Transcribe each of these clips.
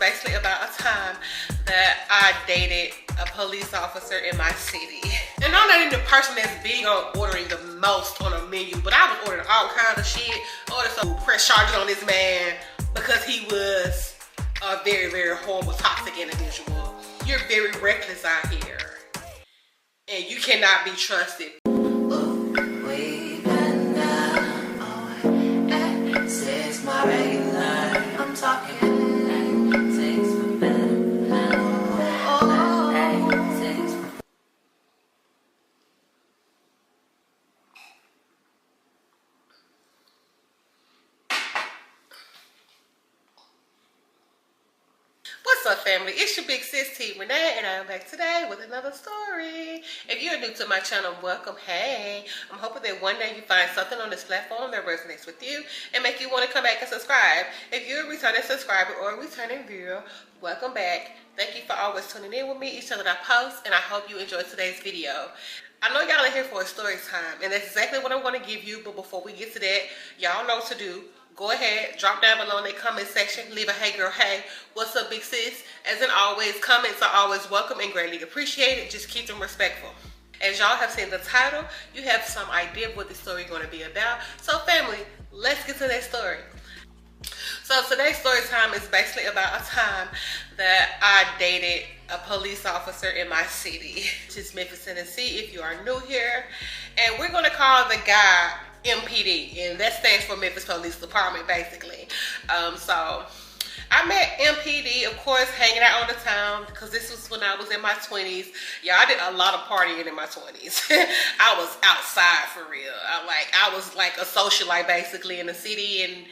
basically about a time that I dated a police officer in my city. And I'm not even the person that's big on ordering the most on a menu, but I was ordering all kinds of shit. I ordered some press charges on this man because he was a very, very horrible, toxic individual. You're very reckless out here, and you cannot be trusted. I'm talking. What's up, family? It's your big sis T Renee, and I'm back today with another story. If you're new to my channel, welcome. Hey, I'm hoping that one day you find something on this platform that resonates with you and make you want to come back and subscribe. If you're a returning subscriber or a returning viewer, welcome back. Thank you for always tuning in with me each time that I post, and I hope you enjoyed today's video. I know y'all are here for a story time, and that's exactly what I'm going to give you. But before we get to that, y'all know what to do. Go ahead, drop down below in the comment section, leave a hey girl, hey, what's up big sis? As in always, comments are always welcome and greatly appreciated. Just keep them respectful. As y'all have seen the title, you have some idea of what the story is going to be about. So family, let's get to that story. So today's story time is basically about a time that I dated a police officer in my city, which is Memphis, Tennessee, if you are new here. And we're going to call the guy MPD, and that stands for Memphis Police Department, basically. So I met MPD, of course, hanging out on the town, because this was when I was in my 20s. Yeah, I did a lot of partying in my 20s. I was outside for real. I was like a socialite, basically, in the city, and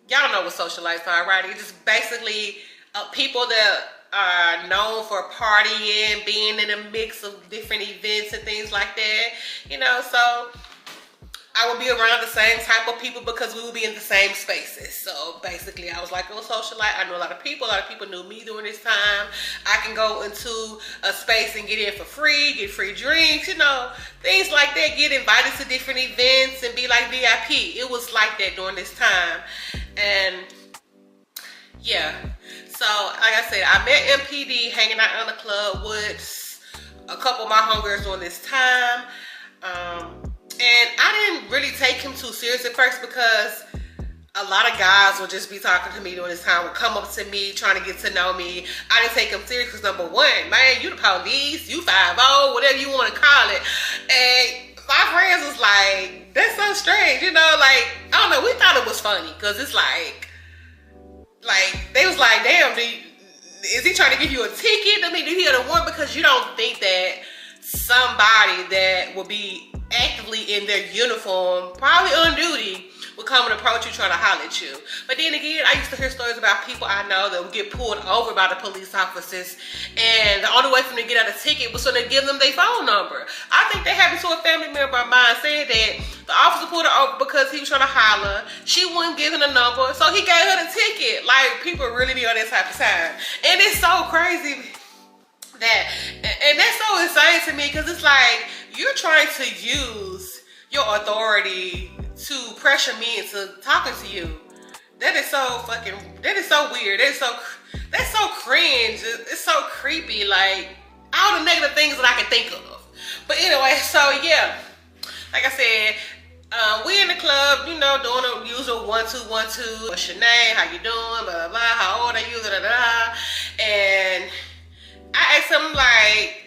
y'all know what socialites are, right? It's just basically people that are known for partying, being in a mix of different events and things like that, you know. So I would be around the same type of people because we would be in the same spaces. So basically, I was like a socialite. I knew a lot of people. A lot of people knew me during this time. I can go into a space and get in for free, get free drinks, you know, things like that. Get invited to different events and be like VIP. It was like that during this time. And yeah, so like I said, I met MPD hanging out in the club with a couple of my homegirls during this time. And I didn't really take him too serious at first because a lot of guys would just be talking to me during this time, would come up to me trying to get to know me. I didn't take him serious because number one, man, you the police, you 5-0, whatever you want to call it. And my friends was like, that's so strange, you know, like, I don't know, we thought it was funny because it's like, they was like, damn, is he trying to give you a ticket? I mean, do he have a warrant? Because you don't think that somebody that will be actively in their uniform, probably on duty, would come and approach you trying to holler at you. But then again, I used to hear stories about people I know that would get pulled over by the police officers, and the only way for them to get out a ticket was so they give them their phone number. I think that happened to a family member of mine, saying that the officer pulled her over because he was trying to holler. She wouldn't give him the number, so he gave her the ticket. Like, people really be on that type of time. And it's so crazy that, and that's so insane to me, because it's like, you're trying to use your authority to pressure me into talking to you. That is so fucking, that is so weird. That's so cringe. It's so creepy. Like, all the negative things that I can think of. But anyway, so yeah, like I said, we in the club, you know, doing the usual 1-2, 1-2. What's your name? How you doing? Blah, blah, blah. How old are you? Da, da, da. And I asked him, like,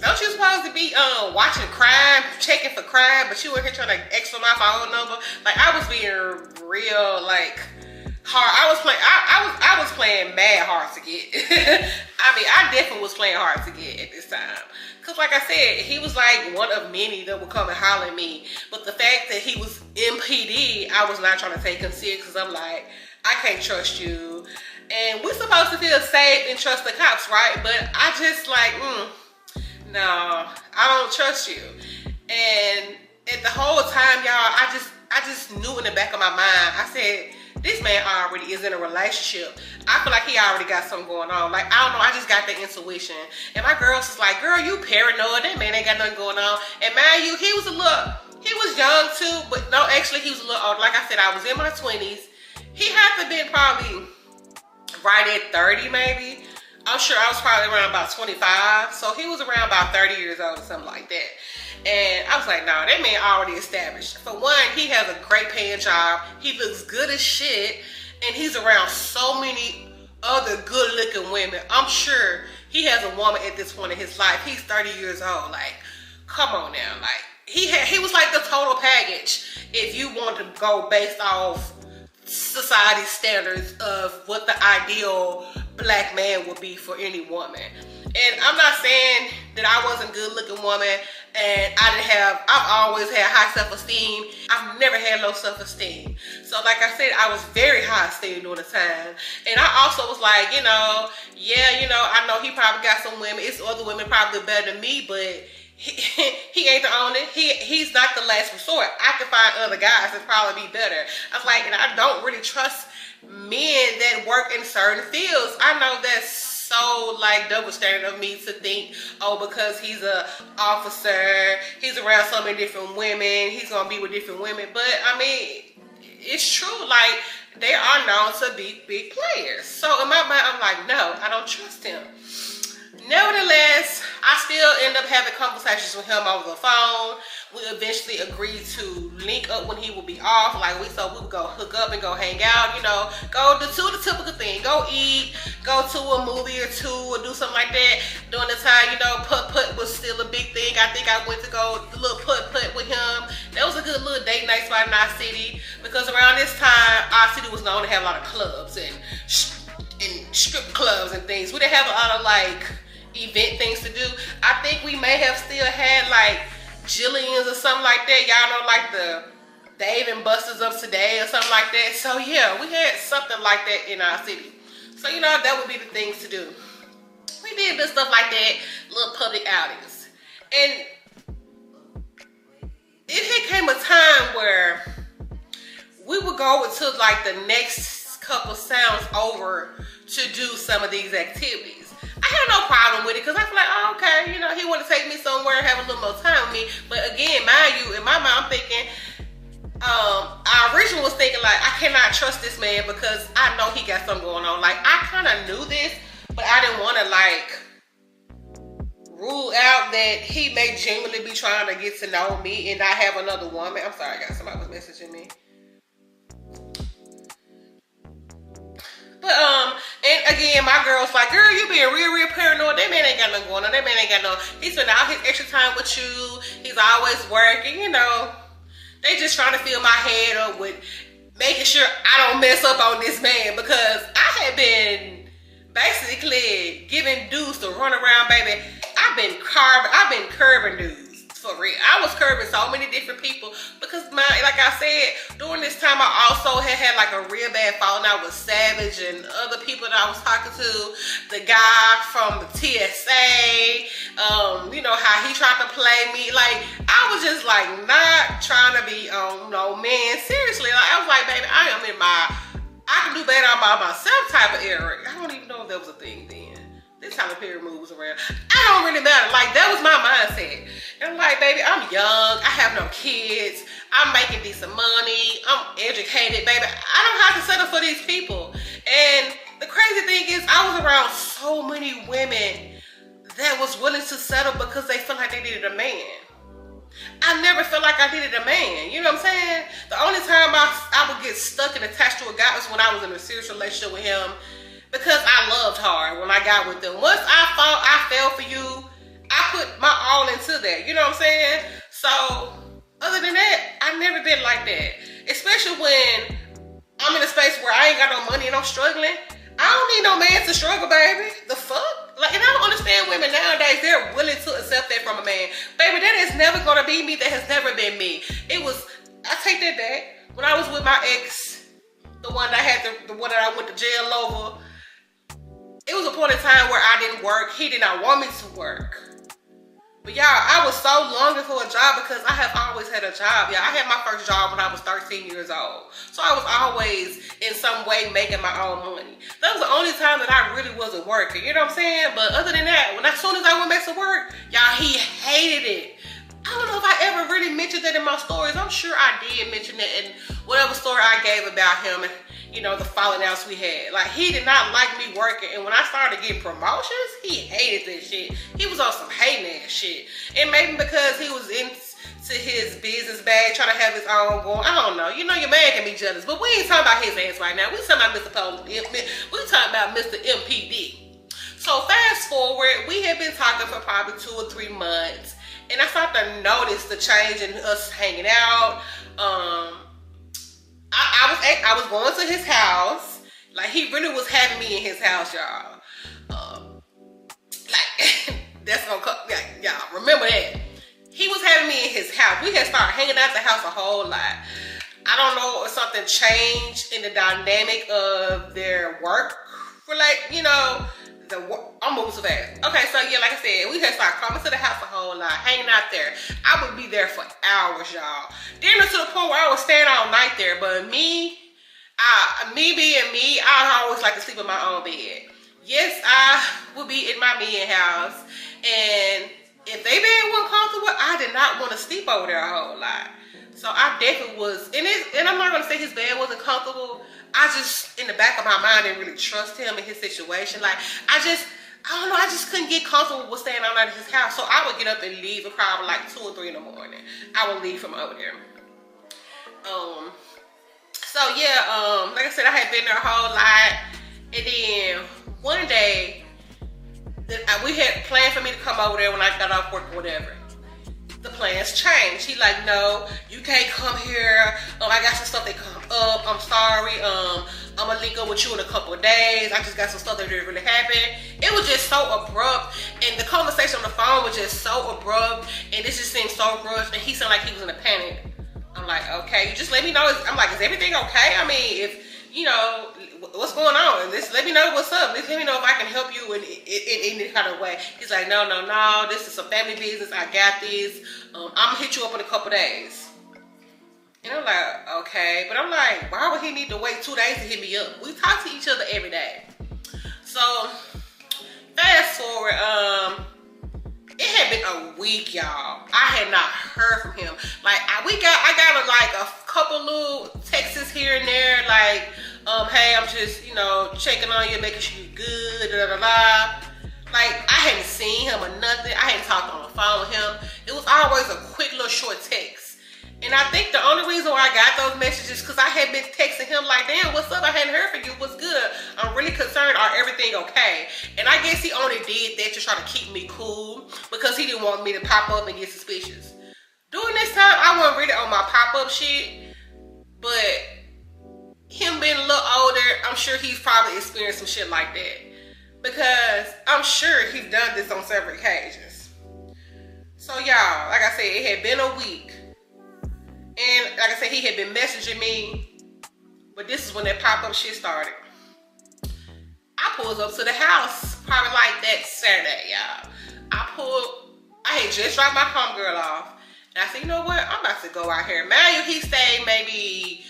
don't you supposed to be watching crime, checking for crime, but you were here trying to ask for my phone number? Like, I was being real, like, hard. I was playing mad hard to get. I mean, I definitely was playing hard to get at this time. Cause like I said, he was like one of many that would come and holler at me. But the fact that he was MPD, I was not trying to take him serious, because I'm like, I can't trust you. And we're supposed to feel safe and trust the cops, right? But I just like, no, I don't trust you. And at the whole time, y'all, I just knew in the back of my mind, I said, this man already is in a relationship. I feel like he already got something going on. Like, I don't know, I just got the intuition. And my girls was like, girl, you paranoid. That man ain't got nothing going on. And mind you, he was young too, but no, actually he was a little older. Like I said, I was in my 20s. He had to been probably right at 30 maybe. I'm sure I was probably around about 25. So he was around about 30 years old or something like that. And I was like, nah, that man already established. For one, he has a great paying job. He looks good as shit. And he's around so many other good looking women. I'm sure he has a woman at this point in his life. He's 30 years old. Like, come on now. Like, he was like the total package if you want to go based off society's standards of what the ideal black man would be for any woman. And I'm not saying that I wasn't a good looking woman and I've always had high self-esteem. I've never had low self-esteem. So like I said, I was very high esteem during the time. And I also was like, yeah, I know he probably got some women. It's other women probably better than me, but he ain't the only. He's not the last resort. I can find other guys that probably be better. I was like, and I don't really trust men that work in certain fields. I know that's so like double standard of me to think, oh, because he's a officer, he's around so many different women, he's gonna be with different women. But I mean, it's true. Like, they are known to be big players. So in my mind, I'm like, no, I don't trust him. Nevertheless, I still end up having conversations with him over the phone. We eventually agreed to link up when he would be off. Like, we would go hook up and go hang out, go do the typical thing. Go eat, go to a movie or two, or do something like that. During the time, putt-putt was still a big thing. I think I went to go a little putt-putt with him. That was a good little date night spot in our city, because around this time, our city was known to have a lot of clubs and strip clubs and things. We didn't have a lot of, like, event things to do. I think we may have still had, like, Jillian's or something like that. Y'all know, like the Dave and Buster's of today or something like that. So yeah, we had something like that in our city. So that would be the things to do. We did good stuff like that, little public outings. And it came a time where we would go to like the next couple sounds over to do some of these activities. I had no problem with it because I feel like, oh, okay, he want to take me somewhere and have a little more time with me. But again, mind you, in my mind, I'm thinking, I originally was thinking like, I cannot trust this man because I know he got something going on. Like, I kind of knew this, but I didn't want to like rule out that he may genuinely be trying to get to know me and not have another woman. I'm sorry, guys, somebody was messaging me. But, and again, my girl's like, girl, you being real paranoid. That man ain't got nothing going on. That man ain't got no, he spent all his extra time with you. He's always working, They just trying to fill my head up with making sure I don't mess up on this man, because I had been basically giving dudes to run around, baby. I've been curbing dudes. For real. I was curbing so many different people because like I said, during this time I also had like a real bad falling out with Savage and other people that I was talking to. The guy from the TSA, how he tried to play me. Like, I was just like not trying to be no man. Seriously, like I was like, baby, I can do better by myself type of era. I don't even know if that was a thing then. This time the period moves around. I don't really matter. Like, that was my mindset. And I'm like, baby, I'm young. I have no kids. I'm making decent money. I'm educated, baby. I don't have to settle for these people. And the crazy thing is, I was around so many women that was willing to settle because they felt like they needed a man. I never felt like I needed a man. You know what I'm saying? The only time I would get stuck and attached to a guy was when I was in a serious relationship with him, because I loved hard when I got with them. Once I fell for you, I put my all into that. You know what I'm saying? So, other than that, I've never been like that. Especially when I'm in a space where I ain't got no money and I'm struggling. I don't need no man to struggle, baby. The fuck? Like, and I don't understand women nowadays. They're willing to accept that from a man. Baby, that is never going to be me. That has never been me. I take that back. When I was with my ex, the one that the one that I went to jail over, it was a point in time where I didn't work. He did not want me to work. But y'all, I was so longing for a job because I have always had a job. Yeah, I had my first job when I was 13 years old. So I was always in some way making my own money. That was the only time that I really wasn't working. You know what I'm saying? But other than that, as soon as I went back to work, y'all, he hated it. I don't know if I ever really mentioned that in my stories. I'm sure I did mention that in whatever story I gave about him. And, you know, the falling outs we had. Like, he did not like me working, and when I started getting promotions, he hated that shit. He was on some hating ass shit. And maybe because he was into his business bag, trying to have his own going. I don't know. You know, your man can be jealous, but we ain't talking about his ass right now. We talking about Mr. We talking about Mr. MPD. So fast forward, we had been talking for probably 2 or 3 months, and I started to notice the change in us hanging out. I was going to his house. Like, he really was having me in his house, y'all. Like, that's gonna come. Y'all remember that. He was having me in his house. We had started hanging out the house a whole lot. I don't know if something changed in the dynamic of their work. You know, I'm moving so fast. Okay, so yeah, like I said, we had started coming to the house a whole lot, hanging out there. I would be there for hours, y'all. Then to the point where I was staying all night there. But me being me, I always like to sleep in my own bed. Yes, I would be in my man house, and if they bed wasn't comfortable, I did not want to sleep over there a whole lot. So I definitely was, and I'm not gonna say his bed wasn't comfortable. I just, in the back of my mind, didn't really trust him in his situation. Like, I don't know, I just couldn't get comfortable with staying all night at his house. So I would get up and leave at probably like 2 or 3 in the morning. I would leave from over there. So yeah, like I said, I had been there a whole lot. And then one day, we had planned for me to come over there when I got off work or whatever. The plans changed. He like, no, you can't come here. I got some stuff that come up. I'm sorry. I'm gonna link up with you in a couple of days. I just got some stuff that didn't really happen. It was just so abrupt, and the conversation on the phone was just so abrupt, and this just seemed so rushed. And he sounded like he was in a panic. I'm like, okay, you just let me know. I'm like, is everything okay? I mean, if you know what's going on, just let me know what's up. Just let me know if I can help you in any kind of way. He's like, no, this is some family business. I got this. I'm gonna hit you up in a couple days. And I'm like, okay, but I'm like, why would he need to wait 2 days to hit me up? We talk to each other every day. So fast forward, it had been a week, y'all. I had not heard from him. Like, I got like a couple little texts here and there, like, hey, I'm just, you know, checking on you, making sure you're good, da da da. Like, I hadn't seen him or nothing. I hadn't talked on the phone with him. It was always a quick little short text. And I think the only reason why I got those messages because I had been texting him like, damn, what's up? I hadn't heard from you. What's good? I'm really concerned. Are everything okay? And I guess he only did that to try to keep me cool because he didn't want me to pop up and get suspicious. During this time, I wasn't really on my pop-up shit, but him being a little older, I'm sure he's probably experienced some shit like that because I'm sure he's done this on several occasions. So y'all, like I said, it had been a week. And like I said, he had been messaging me, but this is when that pop-up shit started. I pulled up to the house, probably like that Saturday, y'all. I had just dropped my homegirl off, and I said, you know what, I'm about to go out here. Mind you, he stayed maybe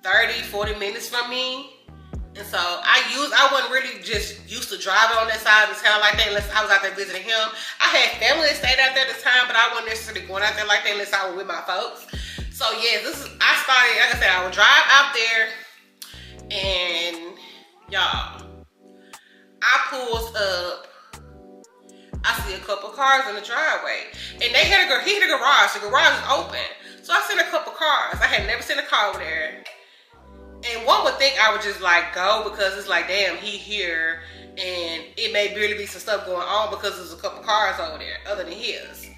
30, 40 minutes from me. And so I wasn't really just used to driving on that side of the town like that unless I was out there visiting him. I had family that stayed out there at the time, but I wasn't necessarily going out there like that unless I was with my folks. So yeah, I started, like I said, I would drive out there and y'all, I pulls up, I see a couple cars in the driveway and he had a garage, the garage is open. So I seen a couple cars, I had never seen a car over there. And one would think I would just like go because it's like, damn, he here and it may really be some stuff going on because there's a couple cars over there other than his.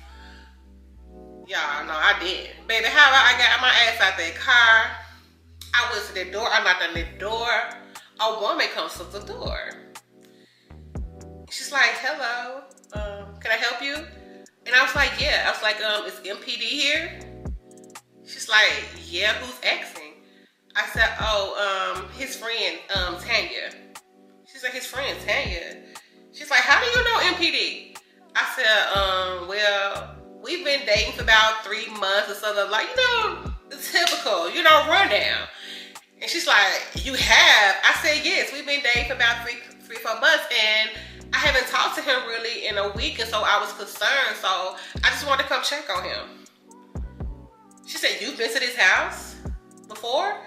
Y'all know I did. Baby, how I got my ass out that car. I went to the door. I knocked on the door. A woman comes to the door. She's like, hello, can I help you? And I was like, yeah. I was like, is MPD here? She's like, yeah, who's asking? I said, oh, his friend, Tanya. She's like, his friend, Tanya. She's like, how do you know MPD? I said, well, we've been dating for about 3 months or something. Like, you know, the typical, you know, rundown. And she's like, you have? I said, yes, we've been dating for about 3-4 months. And I haven't talked to him really in a week. And so I was concerned. So I just wanted to come check on him. She said, you've been to this house before?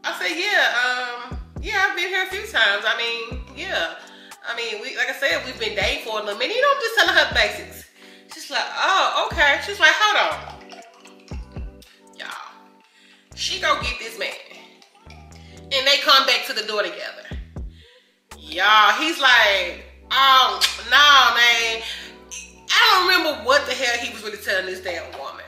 I said, yeah, yeah, I've been here a few times. I mean, yeah. I mean, like I said, we've been dating for a little minute. You know, I'm just telling her the basics. She's like, oh, okay. She's like, hold on. Y'all. She go get this man. And they come back to the door together. Y'all, he's like, oh, no, man. I don't remember what the hell he was really telling this damn woman.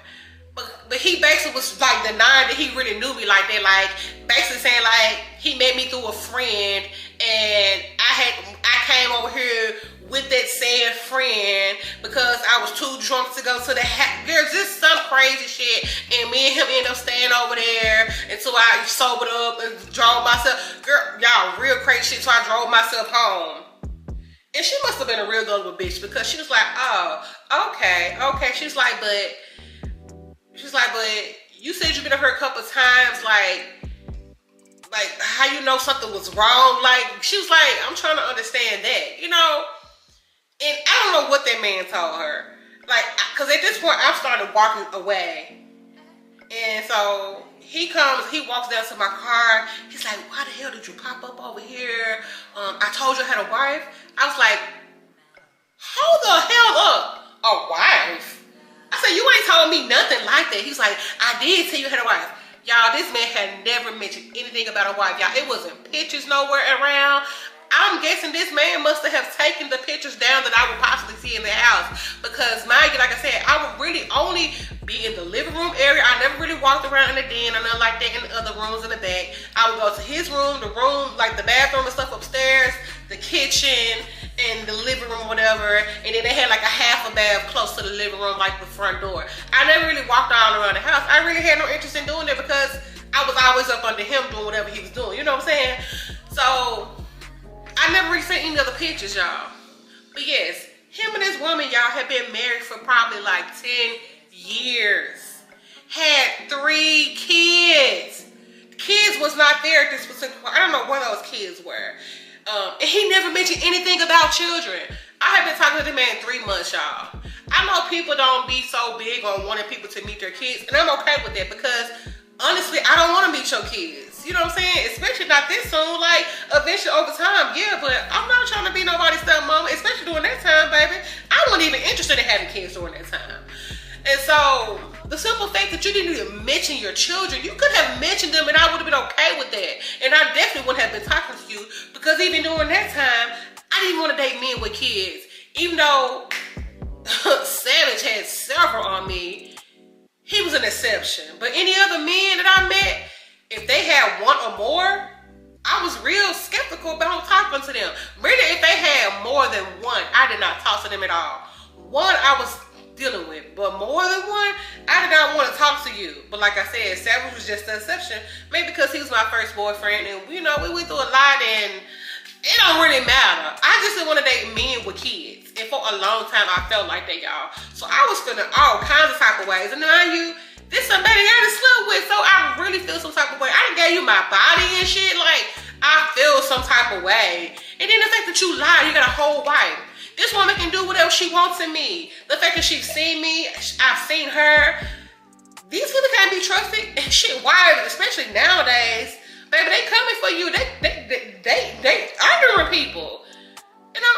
But he basically was like denying that he really knew me like that. Like basically saying like he met me through a friend and I came over here with that said friend because I was too drunk to go to the house. There's just some crazy shit. And me and him ended up staying over there until I sobered up and drove myself. Girl, y'all, real crazy shit. So I drove myself home. And she must have been a real gullible bitch because she was like, oh, okay. She's like, but you said you've been up here a couple of times, like how you know something was wrong? Like, she was like, I'm trying to understand that, you know? And I don't know what that man told her. Like, because at this point, I started walking away. And so he walks down to my car. He's like, why the hell did you pop up over here? I told you I had a wife. I was like, hold the hell up. A wife? I said, you ain't told me nothing like that. He's like, I did tell you I had a wife. Y'all, this man had never mentioned anything about a wife. Y'all, it wasn't pictures nowhere around. I'm guessing this man must have taken the pictures down that I would possibly see in the house. Because mind you, like I said, I would really only be in the living room area. I never really walked around in the den or nothing like that in the other rooms in the back. I would go to his room, the room, like the bathroom and stuff upstairs, the kitchen, and the living room or whatever. And then they had like a half a bath close to the living room, like the front door. I never really walked all around the house. I really had no interest in doing it because I was always up under him doing whatever he was doing. You know what I'm saying? So I never really seen any other pictures, y'all. But yes, him and this woman, y'all, had been married for probably like 10 years. Had 3 kids. The kids was not there at this specific point. I don't know where those kids were. And he never mentioned anything about children. I have been talking to the man 3 months, y'all. I know people don't be so big on wanting people to meet their kids, and I'm okay with that because honestly, I don't want to meet your kids. You know what I'm saying? Especially not this soon. Like, eventually over time, yeah, but I'm not trying to be nobody's stepmama, especially during that time, baby. I wasn't even interested in having kids during that time. And so, the simple fact that you didn't even mention your children, you could have mentioned them and I would have been okay with that. And I definitely wouldn't have been talking to you because even during that time, I didn't want to date men with kids. Even though Savage had several on me, he was an exception. But any other men that I met, if they had 1 or more, I was real skeptical about talking to them. Really, if they had more than 1, I did not talk to them at all. 1 I was dealing with, but more than 1, I did not want to talk to you. But like I said, Savage was just an exception. Maybe because he was my first boyfriend and, you know, we went through a lot and it don't really matter. I just didn't want to date men with kids. And for a long time, I felt like that, y'all. So I was feeling all kinds of type of ways. And mind you, this somebody I done slept with, so I really feel some type of way. I done gave you my body and shit. Like, I feel some type of way. And then the fact that you lie, you got a whole wife. This woman can do whatever she wants in me. The fact that she's seen me, I've seen her. These people can't be trusted. And shit, wives, especially nowadays, baby, they coming for you. They arguing people. You know,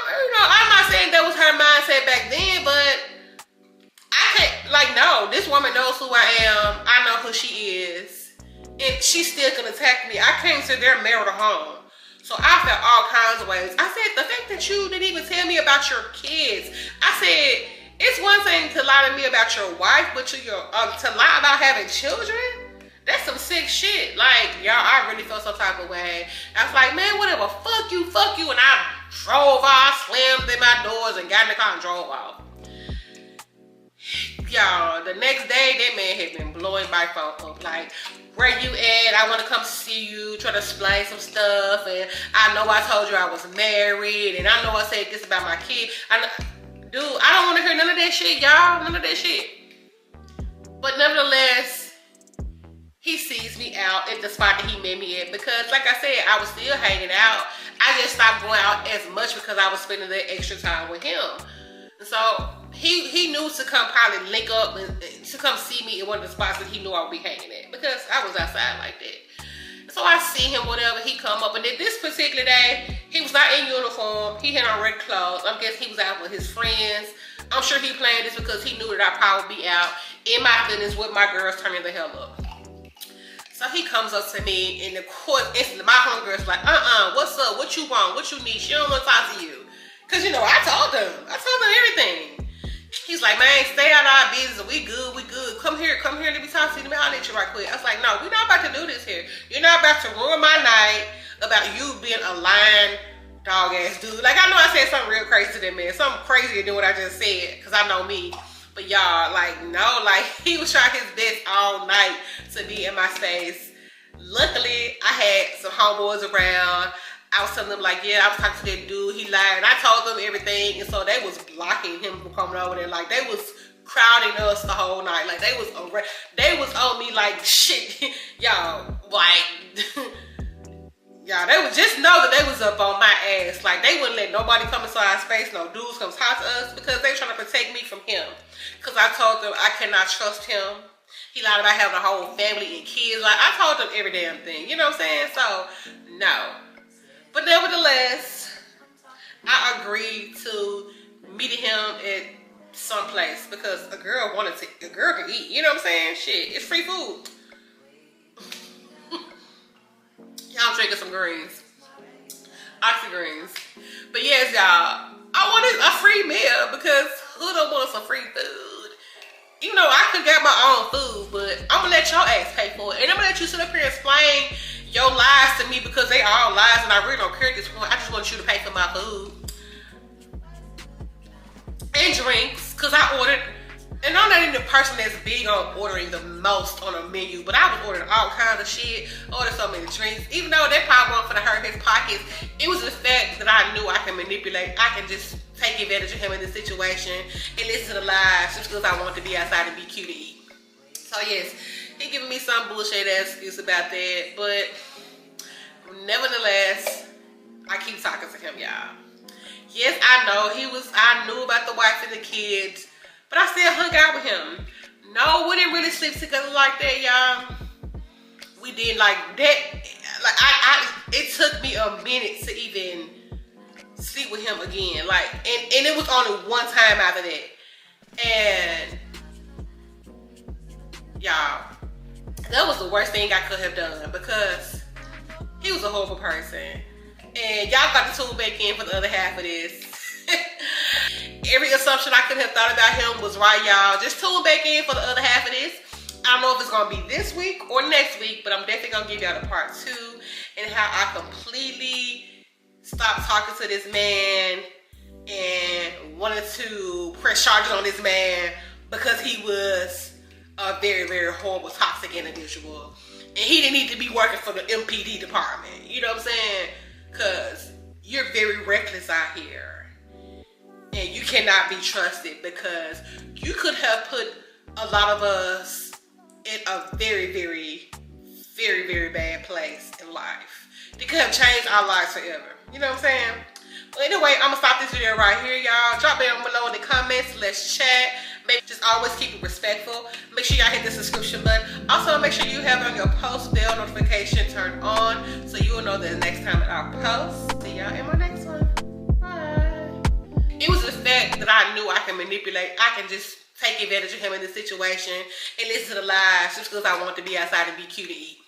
I'm not saying that was her mindset back then, but I can't, like, no, this woman knows who I am. I know who she is. And she still can attack me. I can't sit there and marry her home. So I felt all kinds of ways. I said, the fact that you didn't even tell me about your kids. I said, it's one thing to lie to me about your wife, but to lie about having children? That's some sick shit. Like, y'all, I really felt some type of way. I was like, man, whatever, fuck you. And I drove off, slammed in my doors, and got in the car and drove off. Y'all, the next day, that man had been blowing my phone up. Like, where you at? I want to come see you, try to explain some stuff. And I know I told you I was married. And I know I said this about my kid. Dude, I don't want to hear none of that shit, y'all. None of that shit. But nevertheless, he sees me out at the spot that he met me at. Because, like I said, I was still hanging out. I just stopped going out as much because I was spending that extra time with him. So he knew to come probably link up and to come see me in one of the spots that he knew I would be hanging at because I was outside like that. So I see him, whatever, he come up, and then this particular day, he was not in uniform, he had on red clothes. I'm guessing he was out with his friends. I'm sure he planned this because he knew that I'd probably be out in my feelings with my girls turning the hell up. So he comes up to me, and of course, instantly, my homegirl's like, what's up, what you want, what you need, she don't want to talk to you. Cause you know, I told him everything. He's like, man, stay out of our business. We good. Come here. Let me talk to you. Let me holler at you right quick. I was like, no, we're not about to do this here. You're not about to ruin my night about you being a lying dog ass dude. Like, I know I said something real crazy to that man. Something crazier than what I just said. Cause I know me. But y'all, like, no, like, he was trying his best all night to be in my space. Luckily, I had some homeboys around. I was telling them, like, yeah, I was talking to that dude, he lied, and I told them everything, and so they was blocking him from coming over there. Like, they was crowding us the whole night. Like, they was on me like, shit, y'all, like, y'all, they would just know that they was up on my ass. Like, they wouldn't let nobody come inside our space, no dudes come talk to us, because they were trying to protect me from him. Because I told them I cannot trust him. He lied about having a whole family and kids. Like, I told them every damn thing, you know what I'm saying? So, no. But nevertheless, I agreed to meeting him at some place because a girl can eat. You know what I'm saying? Shit, it's free food. Y'all drinking some greens. Oxy greens. But yes, y'all, I wanted a free meal because who don't want some free food? You know, I could get my own food, but I'm gonna let your ass pay for it. And I'm gonna let you sit up here and explain your lies to me because they are all lies and I really don't care at this point. I just want you to pay for my food. And drinks, because I ordered, and I'm not even the person that's big on ordering the most on a menu, but I was ordering all kinds of shit, ordered so many drinks. Even though that probably wasn't for to hurt his pockets, it was the fact that I knew I can manipulate, I can just take advantage of him in this situation and listen to the lies just because I want to be outside and be cute to eat. So yes, he giving me some bullshit ass excuse about that, but nevertheless, I keep talking to him, y'all. Yes, I know I knew about the wife and the kids, but I still hung out with him. No, we didn't really sleep together like that, y'all. We didn't like that. Like it took me a minute to even sleep with him again. Like, and it was only one time after that. And y'all, that was the worst thing I could have done because he was a horrible person. And y'all got to tune back in for the other half of this. Every assumption I could have thought about him was right, y'all. Just tune back in for the other half of this. I don't know if it's going to be this week or next week, but I'm definitely going to give y'all the part 2 and how I completely stopped talking to this man and wanted to press charges on this man because he was a very, very horrible, toxic individual. And he didn't need to be working for the MPD department. You know what I'm saying? Because you're very reckless out here. And you cannot be trusted because you could have put a lot of us in a very, very, very, very bad place in life. They could have changed our lives forever. You know what I'm saying? Well, anyway, I'm going to stop this video right here, y'all. Drop down below in the comments. Let's chat. Maybe just always keep it respectful. Make sure y'all hit the subscription button. Also, make sure you have on your post bell notification turned on so you will know the next time that I post. See y'all in my next one. Bye. It was the fact that I knew I can manipulate. I can just take advantage of him in this situation and listen to the lies just because I want to be outside and be cute to eat.